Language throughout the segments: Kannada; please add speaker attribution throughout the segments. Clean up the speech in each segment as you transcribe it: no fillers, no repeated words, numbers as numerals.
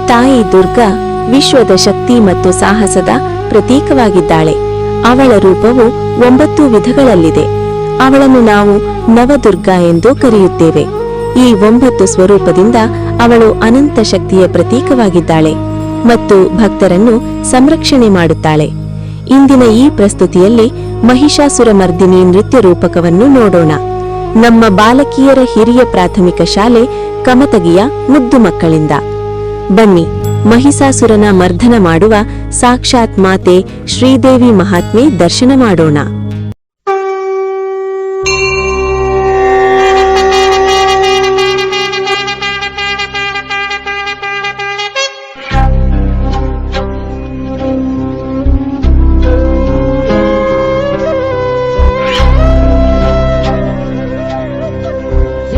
Speaker 1: ತಾಯಿ ದುರ್ಗಾ ವಿಶ್ವದ ಶಕ್ತಿ ಮತ್ತು ಸಾಹಸದ ಪ್ರತೀಕವಾಗಿದ್ದಾಳೆ. ಅವಳ ರೂಪವು 9 ವಿಧಗಳಲ್ಲಿದೆ. ಅವಳನ್ನು ನಾವು ನವದುರ್ಗಾ ಎಂದು ಕರೆಯುತ್ತೇವೆ. ಈ 9 ಸ್ವರೂಪದಿಂದ ಅವಳು ಅನಂತ ಶಕ್ತಿಯ ಪ್ರತೀಕವಾಗಿದ್ದಾಳೆ ಮತ್ತು ಭಕ್ತರನ್ನು ಸಂರಕ್ಷಣೆ ಮಾಡುತ್ತಾಳೆ. ಇಂದಿನ ಈ ಪ್ರಸ್ತುತಿಯಲ್ಲಿ ಮಹಿಷಾಸುರಮರ್ದಿನಿ ನೃತ್ಯ ರೂಪಕವನ್ನು ನೋಡೋಣ. ನಮ್ಮ ಬಾಲಕಿಯರ ಹಿರಿಯ ಪ್ರಾಥಮಿಕ ಶಾಲೆ ಕಮತಗಿಯ ಮುದ್ದು ಮಕ್ಕಳಿಂದ. ಬನ್ನಿ, ಮಹಿಷಾಸುರನ ಮರ್ದನ ಮಾಡುವ ಸಾಕ್ಷಾತ್ ಮಾತೆ ಶ್ರೀದೇವಿ ಮಹಾತ್ಮೆ ದರ್ಶನ ಮಾಡೋಣ.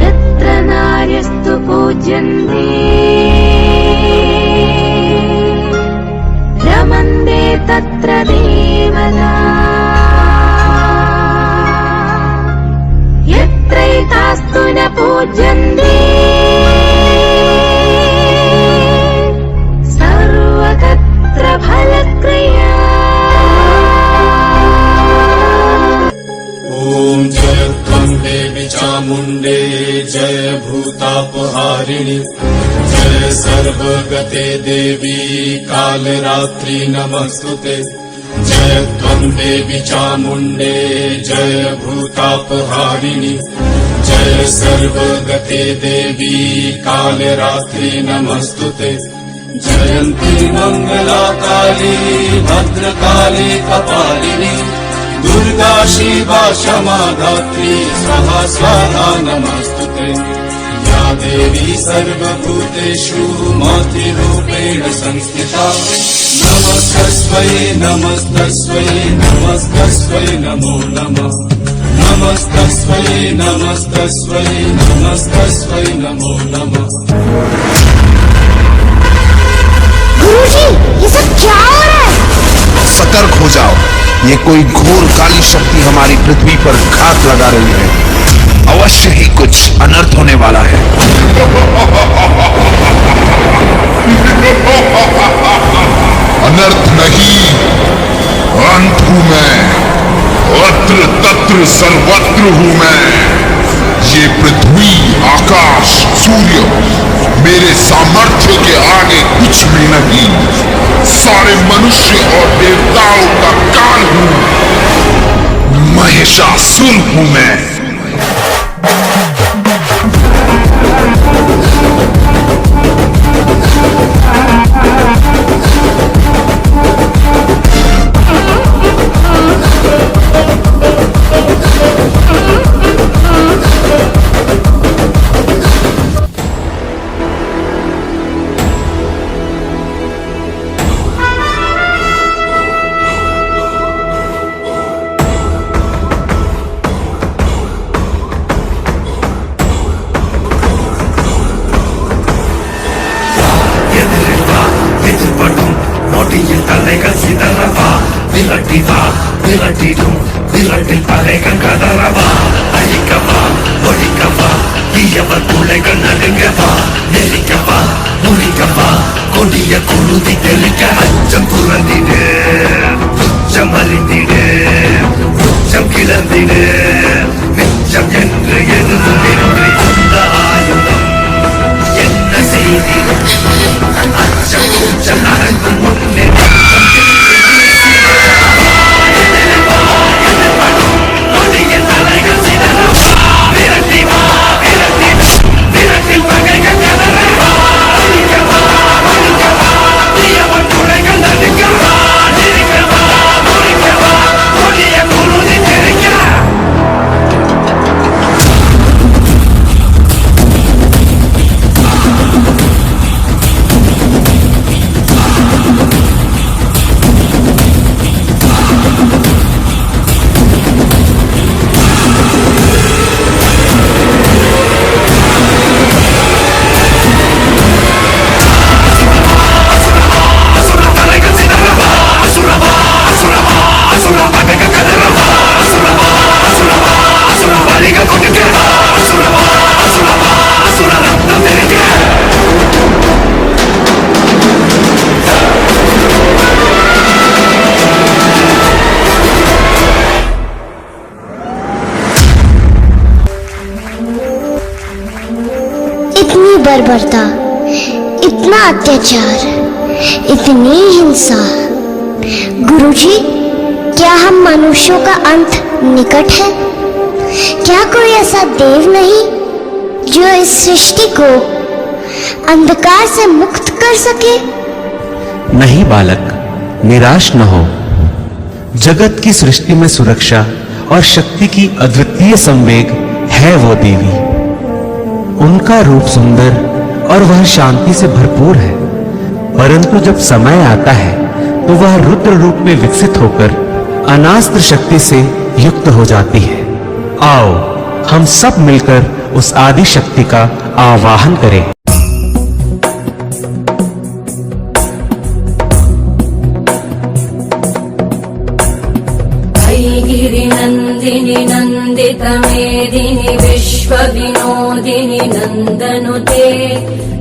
Speaker 2: ಯತ್ರ ನಾರ್ಯಸ್ತು ಪೂಜ್ಯಂತೆ ರಮಂದೆ ತತ್ರ ದೇವತಾ ಯತ್ರೈತಾಸ್ತು ನ ಪೂಜ್ಯಂತೆ ಸರ್ವತತ್ರ ಫಲಕ್ರಿಯಾ.
Speaker 3: ओम जय त्वं देवी चामुण्डे जय भूतापहारिणि जय सर्वगते देवी कालरात्रि नमस्तुते। जय त्वं देवी चामुण्डे जय भूतापहारिणि जय सर्वगते देवी कालरात्रि नमस्तुते। जयन्ती मंगला काली भद्रकाली कपालिनी दुर्गा शिवा क्षमा धात्री स्वाहा स्वाहा नमस्तुते। या देवी सर्वभूतेषु मातृरूपेण संस्थिता नमस्तस्मै नमस्तस्मै नमस्तस्मै नमो नमः। नमस्तस्मै नमस्तस्मै नमस्तस्मै नमो नमः।
Speaker 4: गुरुजी, ये सब क्या हो रहा है?
Speaker 5: सतर्क हो जाओ, ये कोई घोर काली शक्ति हमारी पृथ्वी पर घात लगा रही है। अवश्य ही कुछ अनर्थ होने वाला है। अनर्थ नहीं, अंत हूं मैं, अत्र तत्र सर्वत्र हूं मैं। ये पृथ्वी, आकाश, सूर्य मेरे सामर्थ्य के आगे कुछ भी नहीं। सारे मनुष्य और देवताओं का काल हूं। महिषासुर हूं मैं।
Speaker 6: விரட்டில் பகைகள் கதறவா அழிக்கவா ஒழிக்கவா தீயவர் துளைகள் நடுங்கவா நெருக்கவா முறிக்கவா கொடிய குருதி தெளிக்க அச்சம் துறந்திடு உச்சம் அறிந்திடு உச்சம் கிளந்திடு மிச்சம் என்று எதுவும் என்று இந்த ஆயுதம் என்ன செய்திடும் அச்சம் கூச்சம் நடக்கும் முன்னே விரட்டில் பகை
Speaker 4: इतनी बर्बरता, इतना अत्याचार, इतनी हिंसा। गुरुजी, क्या हम मनुष्यों का अंत निकट है? क्या कोई ऐसा देव नहीं जो इस सृष्टि को अंधकार से मुक्त कर सके?
Speaker 7: नहीं बालक, निराश न हो। जगत की सृष्टि में सुरक्षा और शक्ति की अद्वितीय संवेग है वो देवी। उनका रूप सुंदर और वह शांति से भरपूर है, परंतु जब समय आता है तो वह रुद्र रूप में विकसित होकर अनास्त्र शक्ति से युक्त हो जाती है। आओ हम सब मिलकर उस आदि शक्ति का आवाहन करें।
Speaker 2: गिरिनन्दिनि नन्दितमेदिनि विश्वविनोदिनि नन्दनुते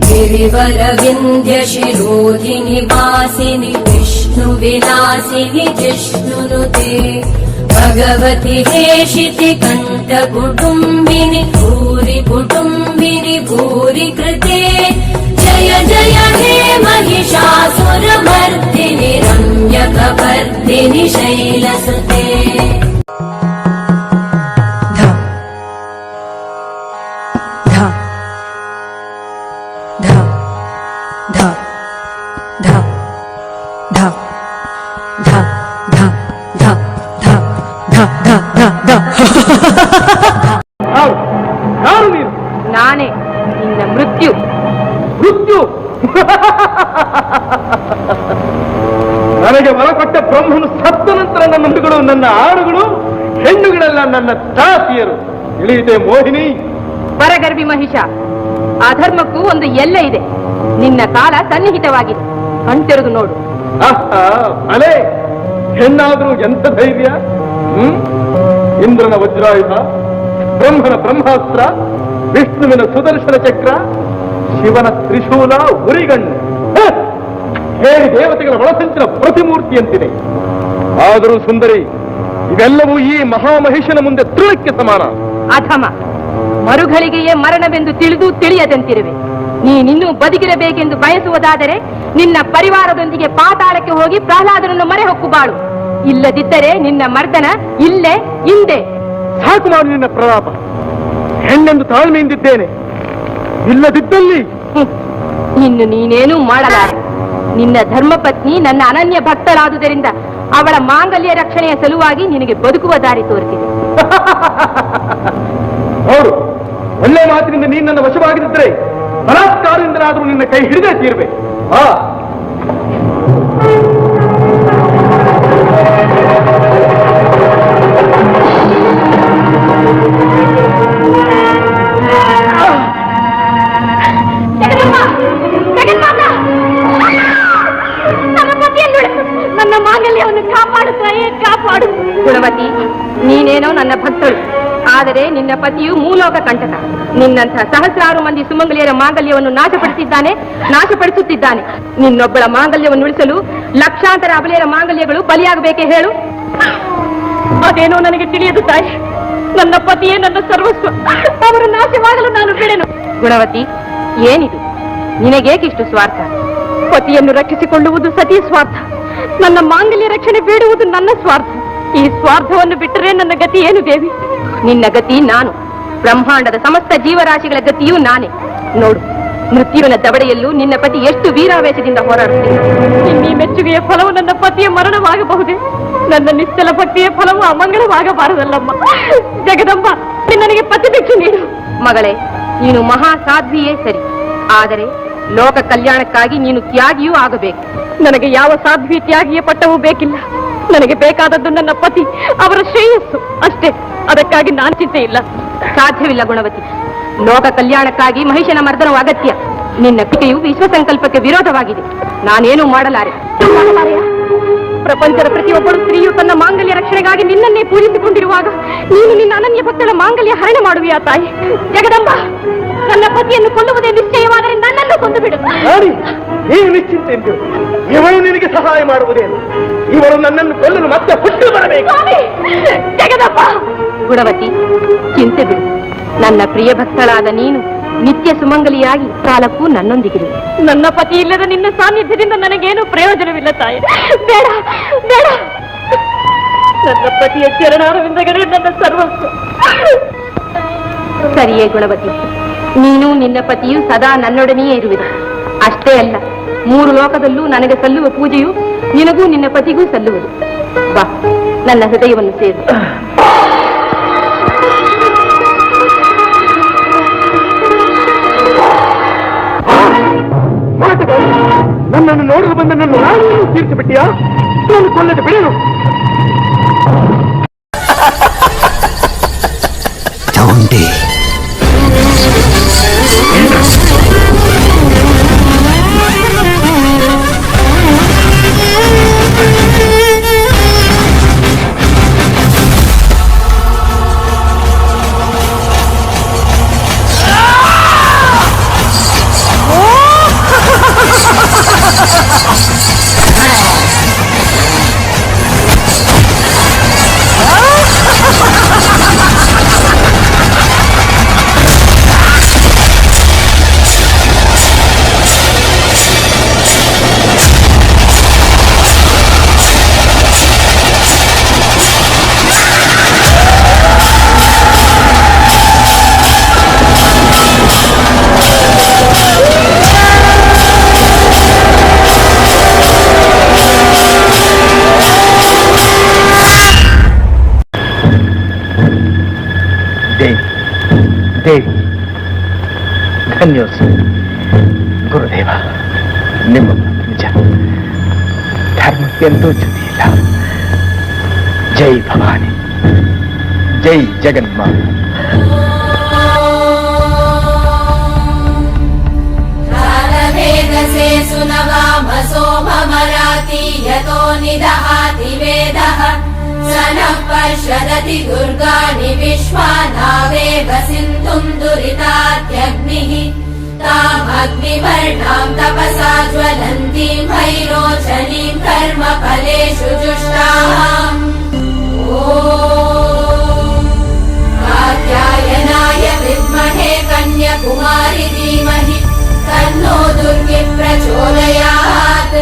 Speaker 2: गिरिवरविन्ध्यशिरोधिनि वासिनि विष्णुविलासिनि जिष्णुनुते भगवति हेशिति कण्ठकुटुम्बिनि भूरि कुटुम्बिनि भूरि कृते जय जय हे महिषासुरमर्दिनि रम्यकपर्दिनि शैलसुते
Speaker 8: ನಾನೇ ನಿನ್ನ ಮೃತ್ಯು.
Speaker 9: ನನಗೆ ಒಳಪಟ್ಟ ಬ್ರಹ್ಮನು ಸತ್ತ ನಂತರ ನನ್ನ ಮೃಗಗಳು, ನನ್ನ ಆಡುಗಳು, ಹೆಣ್ಣುಗಳೆಲ್ಲ ನನ್ನ ದಾಸಿಯರು. ತಿಳಿಯಿತೆ ಮೋಹಿನಿ?
Speaker 8: ಪರಗರ್ಭಿ ಮಹಿಷ, ಅಧರ್ಮಕ್ಕೂ ಒಂದು ಎಲ್ಲೆ ಇದೆ. ನಿನ್ನ ಕಾಲ ಸನ್ನಿಹಿತವಾಗಿದೆ, ಕಣ್ತೆರೆದು ನೋಡು.
Speaker 9: ಅಲೆ ಹೆಣ್ಣಾದ್ರೂ ಎಂತ ಧೈರ್ಯ! ಇಂದ್ರನ ವಜ್ರಾಯುಧ, ಬ್ರಹ್ಮನ ಬ್ರಹ್ಮಾಸ್ತ್ರ, ವಿಷ್ಣುವಿನ ಸುದರ್ಶನ ಚಕ್ರ, ಶಿವನ ತ್ರಿಶೂಲ, ಉರಿಗಣ್ಣು, ಹೇಳಿ ದೇವತೆಗಳ ಒಳಸಂಚಿನ ಪ್ರತಿಮೂರ್ತಿಯಂತಿದೆ. ಆದರೂ ಸುಂದರಿ, ಇವೆಲ್ಲವೂ ಈ ಮಹಾಮಹಿಷನ ಮುಂದೆ ತೃಣಕ್ಕೆ ಸಮಾನ.
Speaker 8: ಅಧಮ, ಮರುಗಳಿಗೆಯೇ ಮರಣವೆಂದು ತಿಳಿದು ತಿಳಿಯದಂತಿರುವೆ. ನೀನಿನ್ನೂ ಬದುಕಿರಬೇಕೆಂದು ಬಯಸುವುದಾದರೆ ನಿನ್ನ ಪರಿವಾರದೊಂದಿಗೆ ಪಾತಾಳಕ್ಕೆ ಹೋಗಿ ಪ್ರಹ್ಲಾದನನ್ನು ಮರೆ ಹೊಕ್ಕು ಬಾಳು. ಇಲ್ಲದಿದ್ದರೆ ನಿನ್ನ ಮರ್ದನ ಇಲ್ಲೇ ಹಿಂದೆ.
Speaker 9: ಸಾಕು ಮಾಡು ನಿನ್ನ ಪ್ರಲಾಪ. ಹೆಣ್ಣೆಂದು ತಾಳ್ಮೆಯಿಂದಿದ್ದೇನೆ, ಇಲ್ಲದಿದ್ದಲ್ಲಿ
Speaker 8: ಇನ್ನು ನೀನೇನೂ ಮಾಡಲಾರೆ. ನಿನ್ನ ಧರ್ಮಪತ್ನಿ ನನ್ನ ಅನನ್ಯ ಭಕ್ತರಾದುದರಿಂದ ಅವಳ ಮಾಂಗಲ್ಯ ರಕ್ಷಣೆಯ ಸಲುವಾಗಿ ನಿನಗೆ ಬದುಕುವ ದಾರಿ ತೋರಿಸಿದೆ.
Speaker 9: ನೋಡು, ಒಳ್ಳೆ ಮಾತಿನಿಂದ ನೀನು ನನ್ನ ವಶವಾಗಿದ್ದರೆ ಬಲಾತ್ಕಾರದಿಂದಲಾದರೂ ನಿನ್ನ ಕೈ ಹಿಡಿದೇ ತೀರ್ಬೇಕು.
Speaker 8: ನನ್ನ ಮಾಂಗಲ್ಯವನ್ನು ಕಾಪಾಡುತ್ತಾಯೇ ಕಾಪಾಡು. ಗುಣವತಿ, ನೀನೇನೋ ನನ್ನ ಭಕ್ತಳು, ಆದರೆ ನಿನ್ನ ಪತಿಯು ಮೂಲೋಕ ಕಂಟಕ. ನಿನ್ನಂಥ ಸಹಸ್ರಾರು ಮಂದಿ ಸುಮಂಗಲಿಯರ ಮಾಂಗಲ್ಯವನ್ನು ನಾಶಪಡಿಸುತ್ತಿದ್ದಾನೆ. ನಿನ್ನೊಬ್ಬಳ ಮಾಂಗಲ್ಯವನ್ನು ಉಳಿಸಲು ಲಕ್ಷಾಂತರ ಅಬಲೆಯರ ಮಾಂಗಲ್ಯಗಳು ಬಲಿಯಾಗಬೇಕೆ ಹೇಳು? ಅದೇನೋ ನನಗೆ ತಿಳಿಯದು ತಾಯಿ. ನನ್ನ ಪತಿಯೇ ನನ್ನ ಸರ್ವಸ್ವ, ಅವರು ನಾಶವಾಗಲು ನಾನು ಬಿಡೆನು. ಗುಣವತಿ, ಏನಿದು? ನಿನಗೇಕಿಷ್ಟು ಸ್ವಾರ್ಥ? ಪತಿಯನ್ನು ರಕ್ಷಿಸಿಕೊಳ್ಳುವುದು ಸತಿ ಸ್ವಾರ್ಥ, ನನ್ನ ಮಾಂಗಲ್ಯ ರಕ್ಷಣೆ ಬೇಡುವುದು ನನ್ನ ಸ್ವಾರ್ಥ. ಈ ಸ್ವಾರ್ಥವನ್ನು ಬಿಟ್ಟರೆ ನನ್ನ ಗತಿ ಏನು ದೇವಿ? ನಿನ್ನ ಗತಿ ನಾನು, ಬ್ರಹ್ಮಾಂಡದ ಸಮಸ್ತ ಜೀವರಾಶಿಗಳ ಗತಿಯೂ ನಾನೇ. ನೋಡು, ಮೃತ್ಯುವಿನ ದವಡೆಯಲ್ಲೂ ನಿನ್ನ ಪತಿ ಎಷ್ಟು ವೀರಾವೇಶದಿಂದ ಹೋರಾಡುತ್ತೇನೆ. ಇನ್ನೀ ಮೆಚ್ಚುಗೆಯ ಫಲವು ನನ್ನ ಪತಿಯ ಮರಣವಾಗಬಹುದೇ? ನನ್ನ ನಿಶ್ಚಲ ಭಕ್ತಿಯ ಫಲವು ಅಮಂಗಳವಾಗಬಾರದಲ್ಲಮ್ಮ. ಜಗದಂಬ, ನನಗೆ ಪತಿ ಭಿಕ್ಷೆ ನೀಡು. ಮಗಳೇ, ನೀನು ಮಹಾ ಸಾಧ್ವಿಯೇ ಸರಿ, ಆದರೆ ಲೋಕ ಕಲ್ಯಾಣಕ್ಕಾಗಿ ನೀನು ತ್ಯಾಗಿಯೂ ಆಗಬೇಕು. ನನಗೆ ಯಾವ ಸಾಧ್ವಿ ತ್ಯಾಗಿಯ ಪಟ್ಟವೂ ಬೇಕಿಲ್ಲ. ನನಗೆ ಬೇಕಾದದ್ದು ನನ್ನ ಪತಿ, ಅವರ ಶ್ರೇಯಸ್ಸು ಅಷ್ಟೇ. ಅದಕ್ಕಾಗಿ ನಾನು ಚಿಂತೆ ಇಲ್ಲ. ಸಾಧ್ಯವಿಲ್ಲ ಗುಣವತಿ. ಲೋಕ ಕಲ್ಯಾಣಕ್ಕಾಗಿ ಮಹಿಷನ ಮರ್ದನವು ಅಗತ್ಯ. ನಿನ್ನ ಕೃತಿಯು ವಿಶ್ವಸಂಕಲ್ಪಕ್ಕೆ ವಿರೋಧವಾಗಿದೆ. ನಾನೇನು ಮಾಡಲಾರೆ. ಪ್ರಪಂಚದ ಪ್ರತಿಯೊಬ್ಬಳು ಸ್ತ್ರೀಯು ತನ್ನ ಮಾಂಗಲ್ಯ ರಕ್ಷಣೆಗಾಗಿ ನಿನ್ನನ್ನೇ ಪೂಜಿಸಿಕೊಂಡಿರುವಾಗ ನೀನು ನಿನ್ನ ಅನನ್ಯ ಭಕ್ತಳ ಮಾಂಗಲ್ಯ ಹರಣ ಮಾಡುವಿಯಾ ತಾಯಿ? ಜಗದಂಬ, ನನ್ನ ಪತಿಯನ್ನು ಕೊಲ್ಲುವುದೇ ನಿಶ್ಚಯವಾದರೆ ನನ್ನನ್ನು ಕೊಂದು ಬಿಡು.
Speaker 9: ನೀವು ನಿಶ್ಚಿಂತೆ, ಇವರು ನಿನಗೆ ಸಹಾಯ ಮಾಡುವುದೇನು? ಇವರು ನನ್ನನ್ನು ಕೊಲ್ಲಲು ಮತ್ತೆ ಹುಟ್ಟು ಬರಬೇಕು.
Speaker 8: ಜಗದಪ್ಪ, ಗುಣವತಿ, ಚಿಂತೆ ಬಿಡು. ನನ್ನ ಪ್ರಿಯ ಭಕ್ತಳಾದ ನೀನು ನಿತ್ಯ ಸುಮಂಗಲಿಯಾಗಿ ಕಾಲಕ್ಕೂ ನನ್ನೊಂದಿಗಿರು. ನನ್ನ ಪತಿ ಇಲ್ಲದ ನಿನ್ನ ಸಾನ್ನಿಧ್ಯದಿಂದ ನನಗೇನು ಪ್ರಯೋಜನವಿಲ್ಲ ತಾಯಿ. ಬೇಡ ಬೇಡ, ನನ್ನ ಪತಿಯ ಚರಣಾರವಿಂದಗಳೇ ನನ್ನ ಸರ್ವಸ್ವ. ಸರಿಯೇ ಗುಣವತಿ, ನೀನು ನಿನ್ನ ಪತಿಯು ಸದಾ ನನ್ನೊಡನೆಯೇ ಇರುವಿರು. ಅಷ್ಟೇ ಅಲ್ಲ, 3 ಲೋಕದಲ್ಲೂ ನನಗೆ ಸಲ್ಲುವ ಪೂಜೆಯು ನಿನಗೂ ನಿನ್ನ ಪತಿಗೂ ಸಲ್ಲುವುದು. ಬಾ, ನನ್ನ ಹೃದಯವನ್ನು ಸೇರು.
Speaker 9: ನನ್ನನ್ನು ನೋಡಲು ಬಂದ ನನ್ನ ರಾಣಿಯನ್ನು ತೀರಿಸಿಬಿಟ್ಟಿಯಾ? ನಾನು ಕೊಲ್ಲದೆ ಬಿಡೇನು? ದೇವಿ, ಧನ್ಯೋಸ್ಮಿ ಗುರುದೇವ. ನಿಮ್ಮ ನಿಜ ಧರ್ಮಕ್ಕೆಂತೂ ಚ್ಯುತಿಯಿಲ್ಲ. ಜೈ ಭವಾನಿ, ಜೈ ಜಗನ್ಮಾತ.
Speaker 2: कालभेदसे सुनवामसो ममराति यतो निदहाति वेदः स नः पर्षदति दुर्गाणि विश्वानावेव सिन्धुम् दुरितात्यग्निः तामग्निवर्णाम् तपसा ज्वलन्तीम् भैरोचनीम् कर्मफलेषु जुष्टाम् कात्यायनाय विद्महे कन्याकुमारि धीमहि तन्नो दुर्गे प्रचोदयात्।